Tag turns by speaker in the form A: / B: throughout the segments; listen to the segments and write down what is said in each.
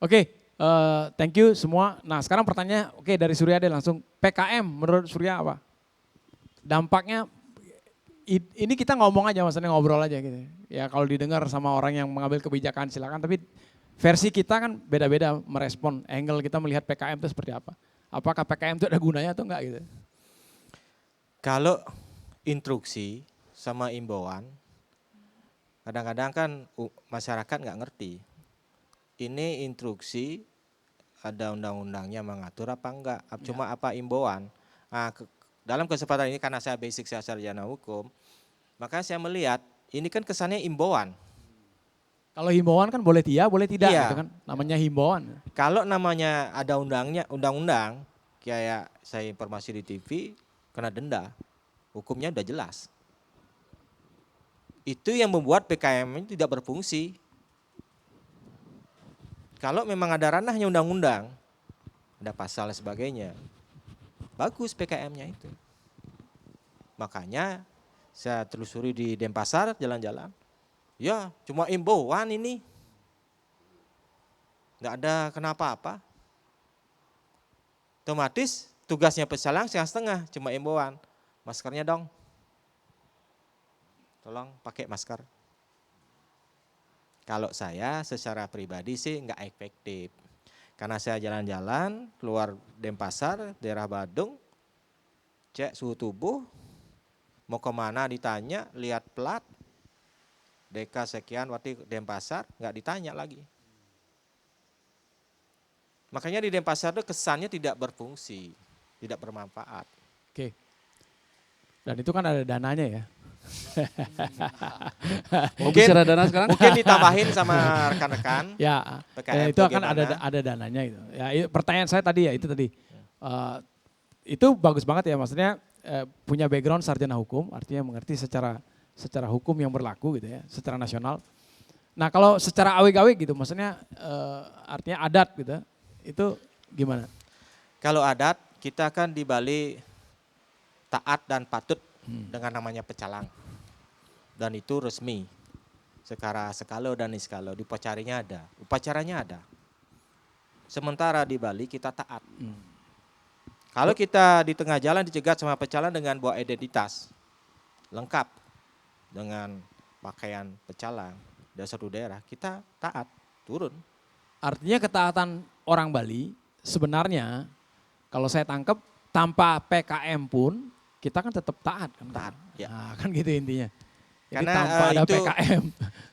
A: Oke, thank you semua. Nah sekarang pertanyaannya, oke dari Surya deh langsung. PKM menurut Surya apa? Dampaknya, ini kita ngomong aja maksudnya ngobrol aja gitu. Ya kalau didengar sama orang yang mengambil kebijakan silakan, tapi versi kita kan beda-beda merespon, angle kita melihat PKM itu seperti apa. Apakah PKM itu ada gunanya atau enggak gitu.
B: Kalau instruksi sama imbauan, kadang-kadang kan masyarakat nggak ngerti. Ini instruksi, ada undang-undangnya mengatur apa enggak, cuma apa imbauan. Nah, dalam kesempatan ini karena saya basic saya sarjana hukum, maka saya melihat ini kan kesannya imbauan.
A: Kalau himbauan kan boleh iya, boleh tidak gitu
B: Iya,
A: kan, namanya himbauan.
B: kalau namanya ada undang-undang, kayak saya informasi di TV, kena denda, hukumnya udah jelas. Itu yang membuat PKM ini tidak berfungsi. Kalau memang ada ranahnya undang-undang, ada pasal dan sebagainya, bagus PKM-nya itu. Makanya saya telusuri di Denpasar jalan-jalan, ya cuma imbauan ini, nggak ada kenapa-apa. Otomatis tugasnya pecalang setengah-setengah, cuma imbauan, maskernya dong, tolong pakai masker. Kalau saya secara pribadi sih nggak efektif. Karena saya jalan-jalan keluar Denpasar, daerah Badung, cek suhu tubuh, mau kemana ditanya, lihat plat, DK sekian, waktu Denpasar, nggak ditanya lagi. Makanya di Denpasar itu kesannya tidak berfungsi, tidak bermanfaat.
A: Oke, dan itu kan ada dananya ya.
C: Mau bicara dana sekarang?
B: Mungkin ditambahin sama rekan-rekan.
A: Ya,
B: PKM
A: itu akan
B: bagaimana?
A: ada dananya gitu. Ya, pertanyaan saya tadi ya itu tadi. Itu bagus banget ya, maksudnya punya background sarjana hukum, artinya mengerti secara hukum yang berlaku gitu ya, secara nasional. Nah kalau secara awik-awik gitu, maksudnya artinya adat gitu, itu gimana?
B: Kalau adat, kita kan di Bali taat dan patut dengan namanya pecalang. Dan itu resmi. Sekalo dan niskalo, di upacaranya ada. Sementara di Bali kita taat. Kalau kita di tengah jalan dicegat sama pecalang dengan bawa identitas lengkap dengan pakaian pecalang dari satu daerah, kita taat, turun.
A: Artinya ketaatan orang Bali sebenarnya kalau saya tangkap tanpa PKM pun kita kan tetap taat kan.
B: Taat, ya.
A: Nah, kan gitu intinya. Jadi
B: Karena
A: tanpa ada
B: itu
A: PKM.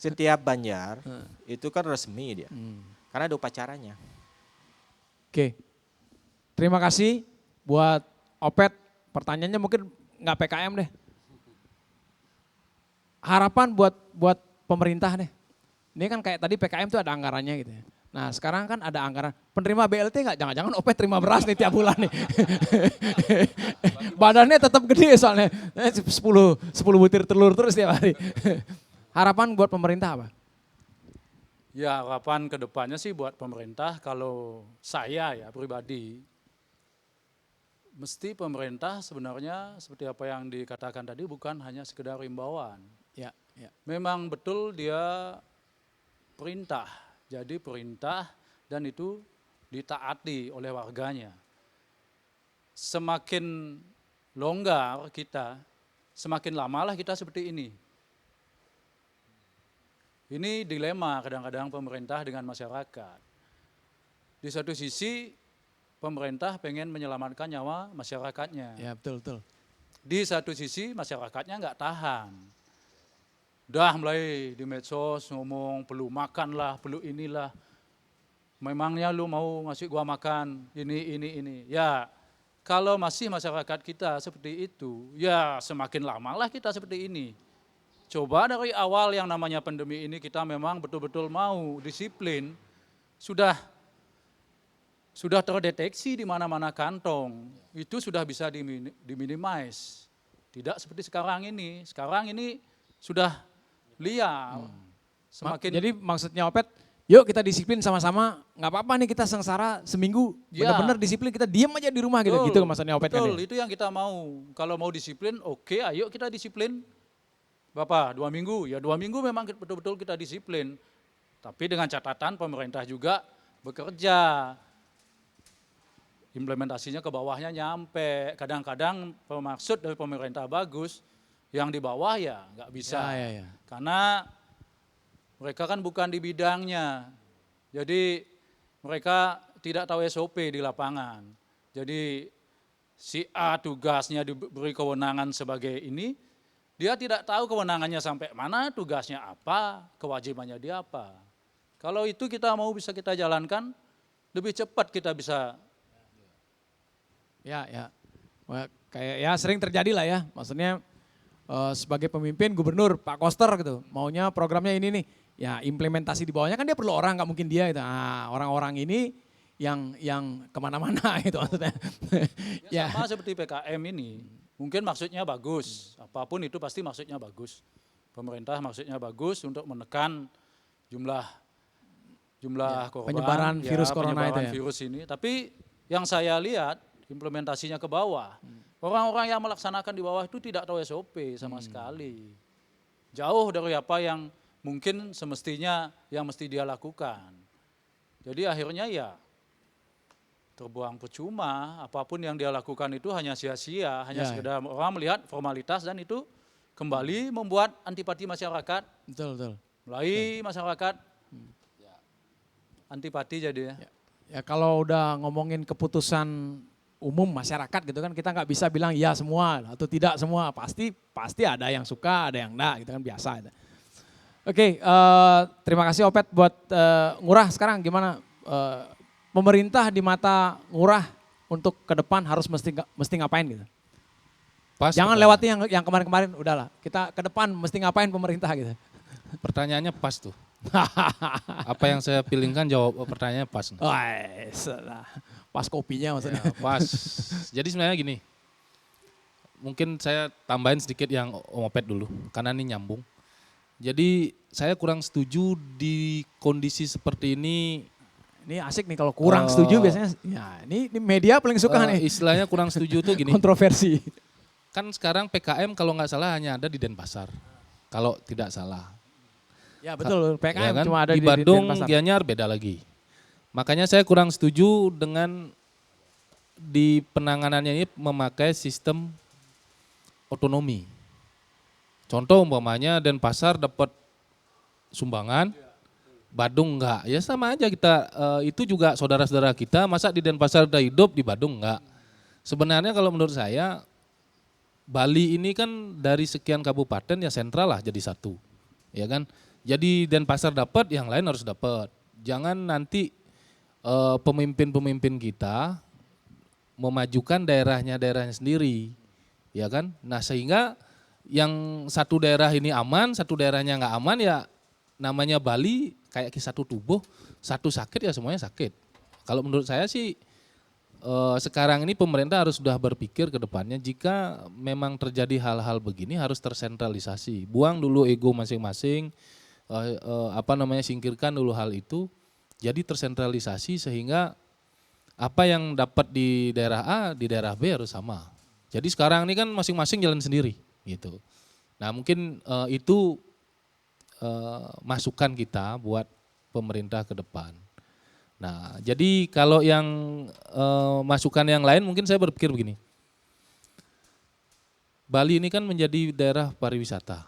B: setiap Banjar itu kan resmi dia. Karena ada upacaranya.
A: Oke. Terima kasih buat Opet. Pertanyaannya mungkin nggak PKM deh. Harapan buat pemerintah deh. Ini kan kayak tadi PKM tuh ada anggarannya gitu ya. Nah sekarang kan ada anggaran, penerima BLT nggak? Jangan-jangan Opet terima beras nih tiap bulan nih. Badannya tetap gede soalnya, 10 butir telur terus tiap hari. Harapan buat pemerintah apa?
C: Ya harapan kedepannya sih buat pemerintah, kalau saya ya pribadi, mesti pemerintah sebenarnya seperti apa yang dikatakan tadi bukan hanya sekedar imbauan.
A: Ya, ya.
C: Memang betul dia perintah, jadi perintah dan itu ditaati oleh warganya. Semakin longgar kita, semakin lamalah kita seperti ini. Ini dilema kadang-kadang pemerintah dengan masyarakat. Di satu sisi pemerintah pengen menyelamatkan nyawa masyarakatnya.
A: Ya betul, betul.
C: Di satu sisi masyarakatnya nggak tahan. Udah mulai di medsos ngomong perlu makan lah, perlu inilah. Memangnya lu mau ngasih gua makan, ini. Ya kalau masih masyarakat kita seperti itu, ya semakin lamalah kita seperti ini. Coba dari awal yang namanya pandemi ini kita memang betul-betul mau disiplin, sudah terdeteksi di mana-mana kantong, itu sudah bisa diminimize. Tidak seperti sekarang ini sudah liar.
A: Jadi maksudnya Opet, yuk kita disiplin sama-sama, nggak apa-apa nih kita sengsara seminggu, benar-benar disiplin, kita diem aja di rumah gitu, gitu maksudnya Opet kan ya?
C: Betul, itu yang kita mau. Kalau mau disiplin, oke, ayo kita disiplin. Berapa? 2 minggu? Ya 2 minggu memang betul-betul kita disiplin. Tapi dengan catatan pemerintah juga bekerja. Implementasinya ke bawahnya nyampe. Kadang-kadang maksud dari pemerintah bagus, yang di bawah ya nggak bisa.
A: Ya.
C: Karena mereka kan bukan di bidangnya. Jadi mereka tidak tahu SOP di lapangan. Jadi si A tugasnya diberi kewenangan sebagai ini, dia tidak tahu kewenangannya sampai mana, tugasnya apa, kewajibannya dia apa. Kalau itu kita mau bisa kita jalankan, lebih cepat kita bisa.
A: Ya. Wah, kayak ya sering terjadi lah ya. Maksudnya sebagai pemimpin gubernur Pak Koster gitu, maunya programnya ini nih. Ya implementasi di bawahnya kan dia perlu orang, nggak mungkin dia gitu. Nah, orang-orang ini yang kemana-mana gitu maksudnya.
C: Ya, sama seperti PKM ini, mungkin maksudnya bagus, apapun itu pasti maksudnya bagus. Pemerintah maksudnya bagus untuk menekan jumlah korban,
A: penyebaran virus corona itu ya.
C: virus ini. Tapi yang saya lihat implementasinya ke bawah, orang-orang yang melaksanakan di bawah itu tidak tahu SOP sama sekali. Jauh dari apa yang mungkin semestinya yang mesti dia lakukan. Jadi akhirnya ya terbuang percuma, apapun yang dia lakukan itu hanya sia-sia, hanya sekedar orang melihat formalitas dan itu kembali membuat antipati masyarakat.
A: Betul.
C: Mulai masyarakat antipati jadi ya.
A: Ya kalau udah ngomongin keputusan umum masyarakat gitu kan kita nggak bisa bilang iya semua atau tidak semua, pasti ada yang suka, ada yang enggak gitu kan biasa. Oke, terima kasih Opet buat Ngurah. Sekarang gimana pemerintah di mata Ngurah untuk ke depan harus mesti ngapain gitu?
D: Pas
A: Jangan lewati yang kemarin-kemarin, udahlah. Kita ke depan mesti ngapain pemerintah gitu.
D: Pertanyaannya pas tuh. Apa yang saya pilihkan jawab pertanyaannya pas.
A: Pas kopinya maksudnya.
D: Ya, pas. Jadi sebenarnya gini, mungkin saya tambahin sedikit yang Om Opet dulu, karena ini nyambung. Jadi saya kurang setuju di kondisi seperti ini.
A: Ini asik nih kalau kurang setuju biasanya. Ya ini media paling suka nih.
D: Istilahnya kurang setuju tuh gini.
A: Kontroversi.
D: Kan sekarang PKM kalau nggak salah hanya ada di Denpasar. Kalau tidak salah.
A: Ya betul, PKM
D: Ya kan?
A: cuma ada
D: di Badung,
A: Denpasar.
D: Gianyar beda lagi. Makanya saya kurang setuju dengan di penanganannya ini memakai sistem otonomi. Contoh umpamanya Denpasar dapat sumbangan, Badung enggak. Ya sama aja kita, itu juga saudara-saudara kita, masa di Denpasar udah hidup, di Badung enggak. Sebenarnya kalau menurut saya, Bali ini kan dari sekian kabupaten ya sentral lah jadi satu. Ya kan? Jadi Denpasar dapat, yang lain harus dapat. Jangan nanti pemimpin-pemimpin kita memajukan daerahnya sendiri. Ya kan? Nah sehingga yang satu daerah ini aman, satu daerahnya nggak aman ya namanya Bali kayak satu tubuh, satu sakit ya semuanya sakit. Kalau menurut saya sih sekarang ini pemerintah harus sudah berpikir ke depannya jika memang terjadi hal-hal begini harus tersentralisasi. Buang dulu ego masing-masing, singkirkan dulu hal itu, jadi tersentralisasi sehingga apa yang dapat di daerah A, di daerah B harus sama. Jadi sekarang ini kan masing-masing jalan sendiri gitu. Nah mungkin itu masukan kita buat pemerintah ke depan. Nah jadi kalau yang masukan yang lain mungkin saya berpikir begini. Bali ini kan menjadi daerah pariwisata.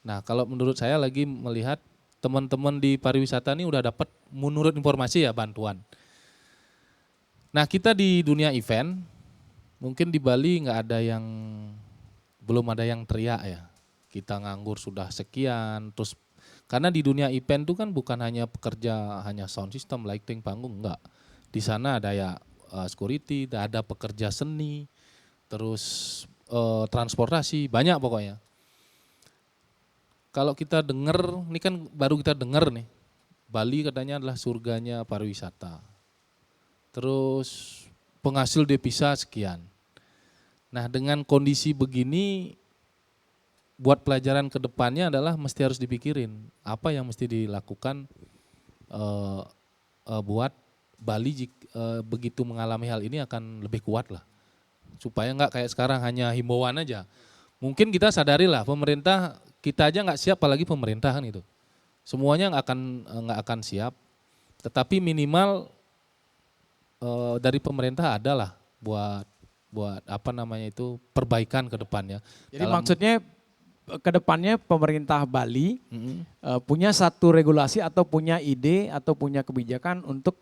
D: Nah kalau menurut saya lagi melihat teman-teman di pariwisata ini udah dapat menurut informasi ya bantuan. Nah kita di dunia event mungkin di Bali belum ada yang teriak ya. Kita nganggur sudah sekian, terus karena di dunia event itu kan bukan hanya pekerja hanya sound system, lighting, panggung, enggak. Di sana ada ya security, ada pekerja seni, terus transportasi, banyak pokoknya. Kalau kita dengar, ini kan baru kita dengar nih, Bali katanya adalah surganya pariwisata. Terus penghasil devisa sekian. Nah dengan kondisi begini, buat pelajaran ke depannya adalah mesti harus dipikirin apa yang mesti dilakukan buat Bali begitu mengalami hal ini akan lebih kuat lah. Supaya nggak kayak sekarang hanya himbauan aja. Mungkin kita sadari lah pemerintah kita aja nggak siap apalagi pemerintah kan itu. Semuanya nggak akan siap. Tetapi minimal dari pemerintah adalah buat apa namanya itu perbaikan ke depannya.
A: Jadi maksudnya ke depannya pemerintah Bali punya satu regulasi atau punya ide atau punya kebijakan untuk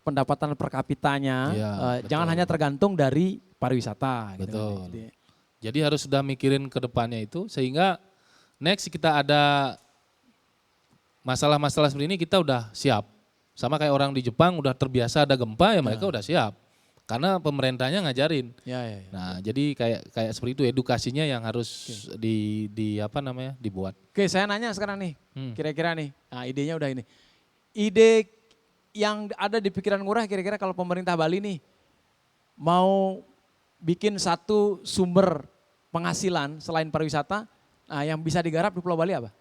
A: pendapatan per kapitanya,
D: Iya,
A: jangan
D: betul.
A: hanya tergantung dari pariwisata. Gitu kan.
D: Betul.
A: Gitu ya.
D: Jadi harus sudah mikirin ke depannya itu sehingga next kita ada masalah-masalah seperti ini kita udah siap. Sama kayak orang di Jepang udah terbiasa ada gempa ya mereka udah siap. Karena pemerintahnya ngajarin.
A: Ya, ya, ya.
D: Nah, jadi kayak seperti itu edukasinya yang harus di apa namanya dibuat.
A: Oke, saya nanya sekarang nih, kira-kira nih, nah idenya udah ini. Ide yang ada di pikiran Ngurah kira-kira kalau pemerintah Bali nih mau bikin satu sumber penghasilan selain pariwisata, nah yang bisa digarap di Pulau Bali apa?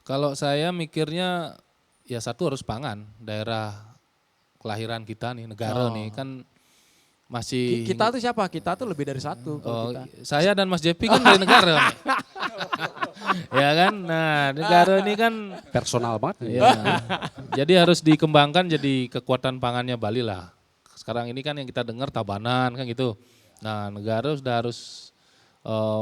D: Kalau saya mikirnya ya satu harus pangan, daerah kelahiran kita nih, negara nih kan masih
A: Kita tuh siapa? Kita tuh lebih dari satu. Kalau kita.
D: saya dan Mas Jepi kan dari negara. Nih. Ya kan? Nah, negara ini kan
E: Personal banget.
D: ya, jadi harus dikembangkan jadi kekuatan pangannya Bali lah. Sekarang ini kan yang kita dengar Tabanan kan gitu. Nah, negara sudah harus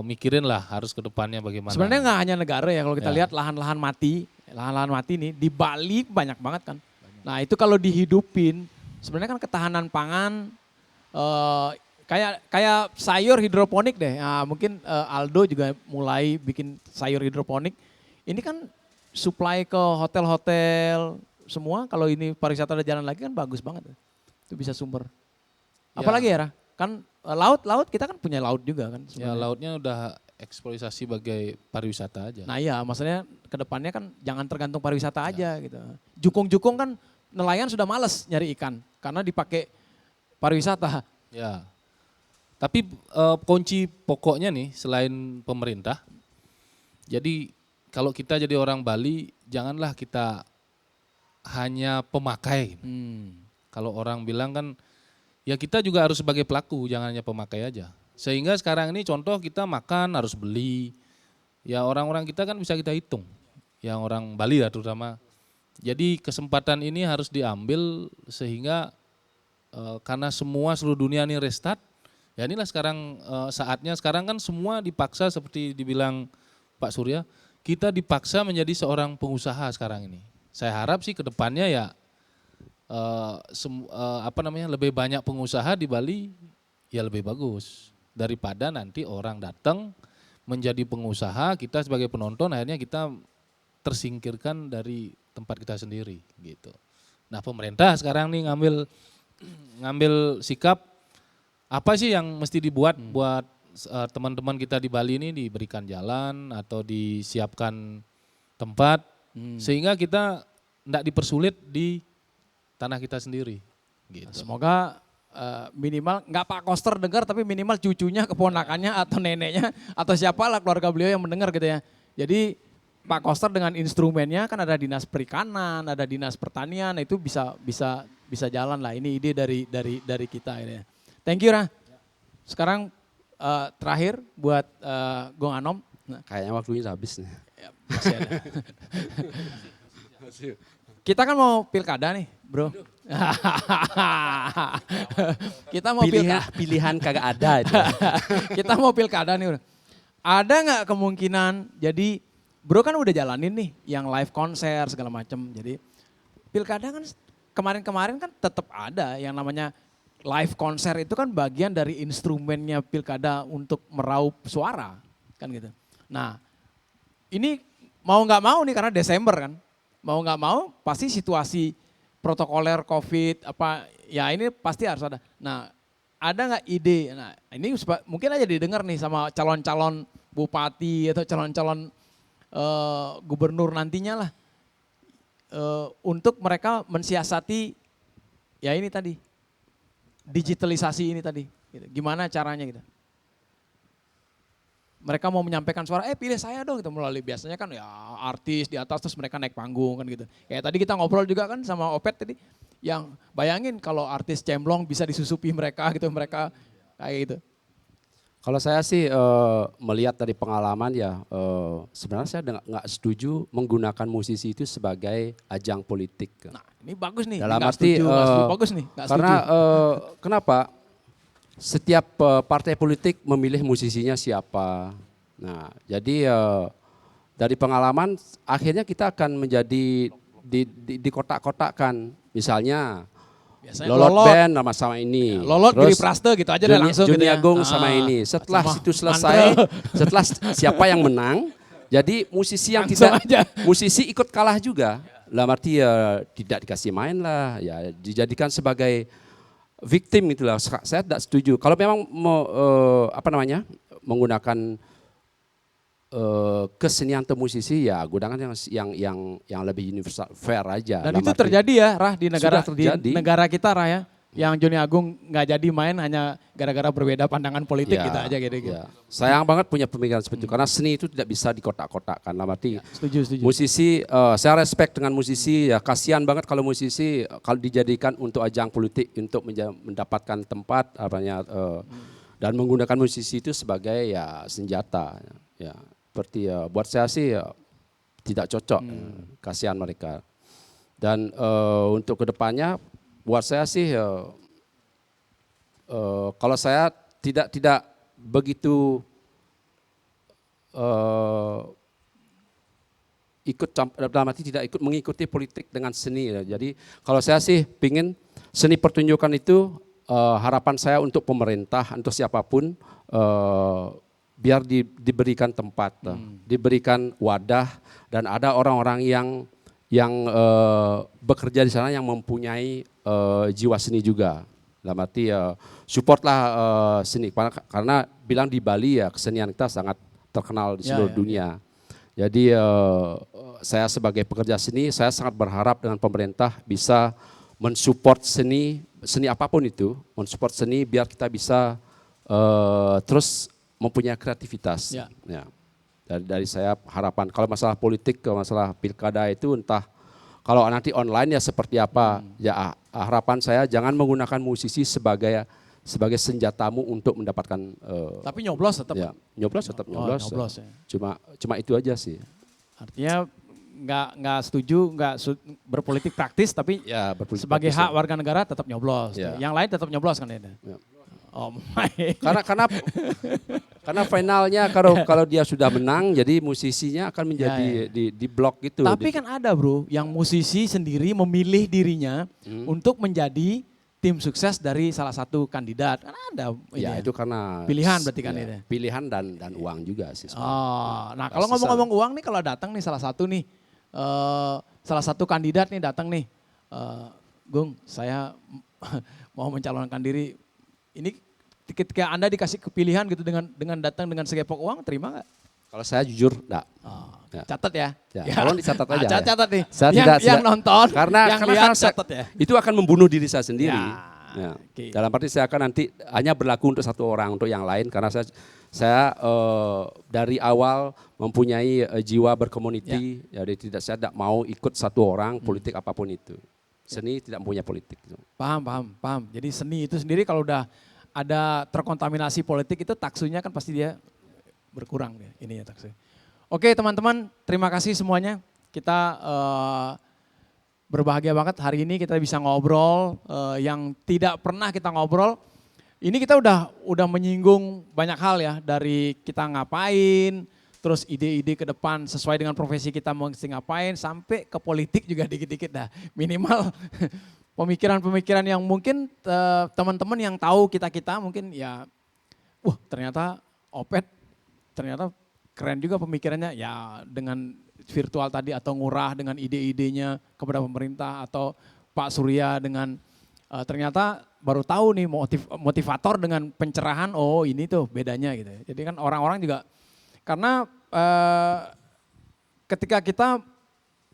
D: mikirin lah harus ke depannya bagaimana.
A: Sebenarnya nggak hanya negara ya, kalau kita
D: Ya.
A: lihat lahan-lahan mati nih di Bali banyak banget kan. Nah itu kalau dihidupin, sebenarnya kan ketahanan pangan kayak sayur hidroponik deh. Nah, mungkin Aldo juga mulai bikin sayur hidroponik. Ini kan supply ke hotel-hotel semua. Kalau ini pariwisata udah jalan lagi kan bagus banget. Itu bisa sumber. Apalagi ya, Ra? Kan laut kita kan punya laut juga kan.
D: Ya
A: sebenarnya.
D: lautnya udah eksploitasi sebagai pariwisata aja.
A: Nah iya, maksudnya ke depannya kan jangan tergantung pariwisata aja gitu. Jukung-jukung kan nelayan sudah males nyari ikan karena dipakai pariwisata.
D: Ya. Tapi kunci pokoknya nih selain pemerintah. Jadi kalau kita jadi orang Bali janganlah kita hanya pemakai. Kalau orang bilang kan ya kita juga harus sebagai pelaku, jangan hanya pemakai aja. Sehingga sekarang ini contoh kita makan harus beli. Ya orang-orang kita kan bisa kita hitung. Yang orang Bali ya terutama. Jadi kesempatan ini harus diambil sehingga karena semua seluruh dunia ini restart. Ya inilah sekarang saatnya, sekarang kan semua dipaksa seperti dibilang Pak Surya. Kita dipaksa menjadi seorang pengusaha sekarang ini. Saya harap sih ke depannya ya lebih banyak pengusaha di Bali ya lebih bagus daripada nanti orang datang menjadi pengusaha, kita sebagai penonton akhirnya kita tersingkirkan dari tempat kita sendiri gitu. Nah pemerintah sekarang nih ngambil sikap apa sih yang mesti dibuat buat teman-teman kita di Bali ini diberikan jalan atau disiapkan tempat sehingga kita tidak dipersulit di tanah kita sendiri. Gitu.
A: Semoga minimal nggak Pak Koster dengar tapi minimal cucunya, keponakannya atau neneknya atau siapalah keluarga beliau yang mendengar gitu ya. Jadi Pak Koster dengan instrumennya kan ada dinas perikanan, ada dinas pertanian, itu bisa jalan lah. Ini ide dari kita ini. Thank you Ra. Sekarang terakhir buat Gong Anom. Nah,
E: Kayaknya waktunya habis nih.
A: ya, masih ada. Kita kan mau pilkada nih, bro. Kita mau
E: Pilihan kagak ada itu.
A: Kita mau pilkada nih. Bro. Ada nggak kemungkinan? Jadi, bro kan udah jalanin nih, yang live konser segala macam. Jadi, pilkada kan kemarin-kemarin kan tetap ada yang namanya live konser itu kan bagian dari instrumennya pilkada untuk meraup suara, kan gitu. Nah, ini mau nggak mau nih karena Desember kan. Mau nggak mau pasti situasi protokoler COVID apa ya ini pasti harus ada. Nah ada nggak ide? Nah ini mungkin aja didengar nih sama calon-calon bupati atau calon-calon gubernur nantinya lah untuk mereka mensiasati ya ini tadi digitalisasi ini tadi. Gitu. Gimana caranya gitu? Mereka mau menyampaikan suara, pilih saya dong gitu melalui biasanya kan ya artis di atas terus mereka naik panggung kan gitu. Kayak tadi kita ngobrol juga kan sama Opet tadi, yang bayangin kalau artis cemplong bisa disusupi mereka gitu, mereka kayak gitu.
E: Kalau saya sih melihat dari pengalaman ya, sebenarnya saya nggak setuju menggunakan musisi itu sebagai ajang politik.
A: Nah, ini bagus nih.
E: Dalam
A: Nggak
E: arti,
A: setuju, nggak setuju. Bagus nih, nggak
E: karena
A: setuju.
E: kenapa? Setiap partai politik memilih musisinya siapa. Nah, jadi dari pengalaman akhirnya kita akan menjadi di kotak-kotakkan. Misalnya
A: Biasanya
E: Lolot Band sama ini.
A: Lolot Giri Praste gitu aja deh langsung gitu
E: Juni
A: ya.
E: Agung
A: Ah,
E: sama ini. Setelah
A: sama
E: situ selesai,
A: Mantre.
E: setelah siapa yang menang, jadi musisi yang
A: Langsung
E: tidak,
A: aja.
E: musisi ikut kalah juga. Dalam arti ya tidak dikasih main lah, ya dijadikan sebagai victim itulah. Saya tidak setuju. Kalau memang mau menggunakan kesenian atau musisi ya gunakan yang lebih universal fair aja.
A: Dan
E: Dalam
A: itu
E: arti-
A: terjadi ya, Rah, di negara
E: Sudah
A: di
E: terjadi.
A: negara kita, Rah ya. Yang Joni Agung nggak jadi main hanya gara-gara berbeda pandangan politik
E: Ya,
A: gitu aja gitu.
E: ya. Sayang banget punya pemikiran seperti itu karena seni itu tidak bisa dikotak-kotakkan. Dalam arti
A: Setuju, setuju.
E: musisi, saya respect dengan musisi ya, kasihan banget kalau musisi kalau dijadikan untuk ajang politik untuk mendapatkan tempat dan menggunakan musisi itu sebagai ya senjata ya. Seperti buat saya sih tidak cocok, kasihan mereka. Dan untuk kedepannya buat saya sih kalau saya tidak begitu dalam arti tidak ikut mengikuti politik dengan seni. Ya. Jadi kalau saya sih pingin seni pertunjukan itu harapan saya untuk pemerintah, untuk siapapun biar diberikan tempat, diberikan wadah dan ada orang-orang yang bekerja di sana yang mempunyai jiwa seni juga. Dalam arti supportlah seni karena bilang di Bali ya kesenian kita sangat terkenal di seluruh dunia. Jadi saya sebagai pekerja seni saya sangat berharap dengan pemerintah bisa mensupport seni apapun itu, mensupport seni biar kita bisa terus mempunyai kreativitas.
A: Ya.
E: Ya. Dari saya harapan kalau masalah politik, masalah pilkada itu entah kalau nanti online ya seperti apa. Ya harapan saya jangan menggunakan musisi sebagai senjatamu untuk mendapatkan.
A: Tapi nyoblos tetap.
E: Ya, nyoblos tetap nyoblos.
A: Nyoblos ya.
E: Cuma itu aja sih.
A: Artinya nggak setuju, berpolitik praktis, tapi
E: Ya, berpolitik
A: sebagai
E: praktis,
A: hak
E: ya.
A: warga negara tetap nyoblos.
E: Ya.
A: Yang lain tetap nyoblos kan ya.
E: Ya.
A: Oh my.
E: Karena finalnya kalau dia sudah menang, jadi musisinya akan menjadi di blok gitu.
A: Tapi kan ada bro, yang musisi sendiri memilih dirinya untuk menjadi tim sukses dari salah satu kandidat. Kan ada ini
E: Ya
A: ya.
E: itu karena
A: Pilihan berarti kan
E: ya,
A: itu.
E: pilihan dan uang juga sih. sebenarnya.
A: Oh, nah kalau
E: Pasti
A: ngomong-ngomong uang nih, kalau datang nih salah satu kandidat nih datang nih, Gung, saya mau mencalonkan diri. Ini ketika Anda dikasih kepilihan gitu dengan datang dengan segepok uang, terima nggak?
E: Kalau saya jujur enggak.
A: Oh,
E: Ya.
A: catat ya.
E: Ya, tolong dicatat aja.
A: Ah, catat nih.
E: Saya
A: yang
E: tidak-
A: nonton,
E: Karena
A: yang
E: karena
A: lihat
E: saya-
A: catat ya.
E: itu akan membunuh diri saya sendiri.
A: Ya,
E: Ya.
A: oke.
E: Dalam arti saya akan nanti hanya berlaku untuk satu orang, untuk yang lain karena saya dari awal mempunyai jiwa berkomuniti, jadi saya tidak mau ikut satu orang politik apapun itu. Seni tidak mempunyai politik.
A: Paham. Jadi seni itu sendiri kalau udah ada terkontaminasi politik itu taksunya kan pasti dia berkurang dia ininya taksu. Oke teman-teman, terima kasih semuanya. Kita berbahagia banget hari ini kita bisa ngobrol yang tidak pernah kita ngobrol. Ini kita udah menyinggung banyak hal ya, dari kita ngapain, terus ide-ide ke depan sesuai dengan profesi kita mau ngapain, sampai ke politik juga dikit-dikit dah. Minimal pemikiran-pemikiran yang mungkin teman-teman yang tahu kita mungkin ya, wah ternyata Opet ternyata keren juga pemikirannya ya, dengan virtual tadi atau Ngurah dengan ide-idenya kepada pemerintah, atau Pak Surya dengan ternyata baru tahu nih motivator dengan pencerahan, oh ini tuh bedanya gitu. Jadi kan orang-orang juga karena ketika kita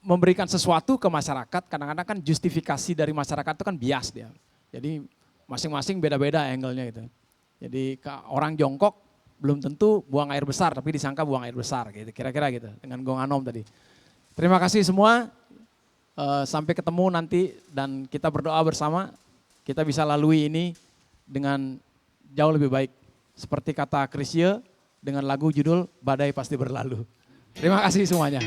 A: memberikan sesuatu ke masyarakat, kadang-kadang kan justifikasi dari masyarakat itu kan bias dia. Jadi masing-masing beda-beda angle-nya gitu. Jadi orang jongkok belum tentu buang air besar, tapi disangka buang air besar gitu, kira-kira gitu dengan Gong Anom tadi. Terima kasih semua, sampai ketemu nanti dan kita berdoa bersama, kita bisa lalui ini dengan jauh lebih baik. seperti kata Chrisye dengan lagu judul Badai Pasti Berlalu. Terima kasih semuanya.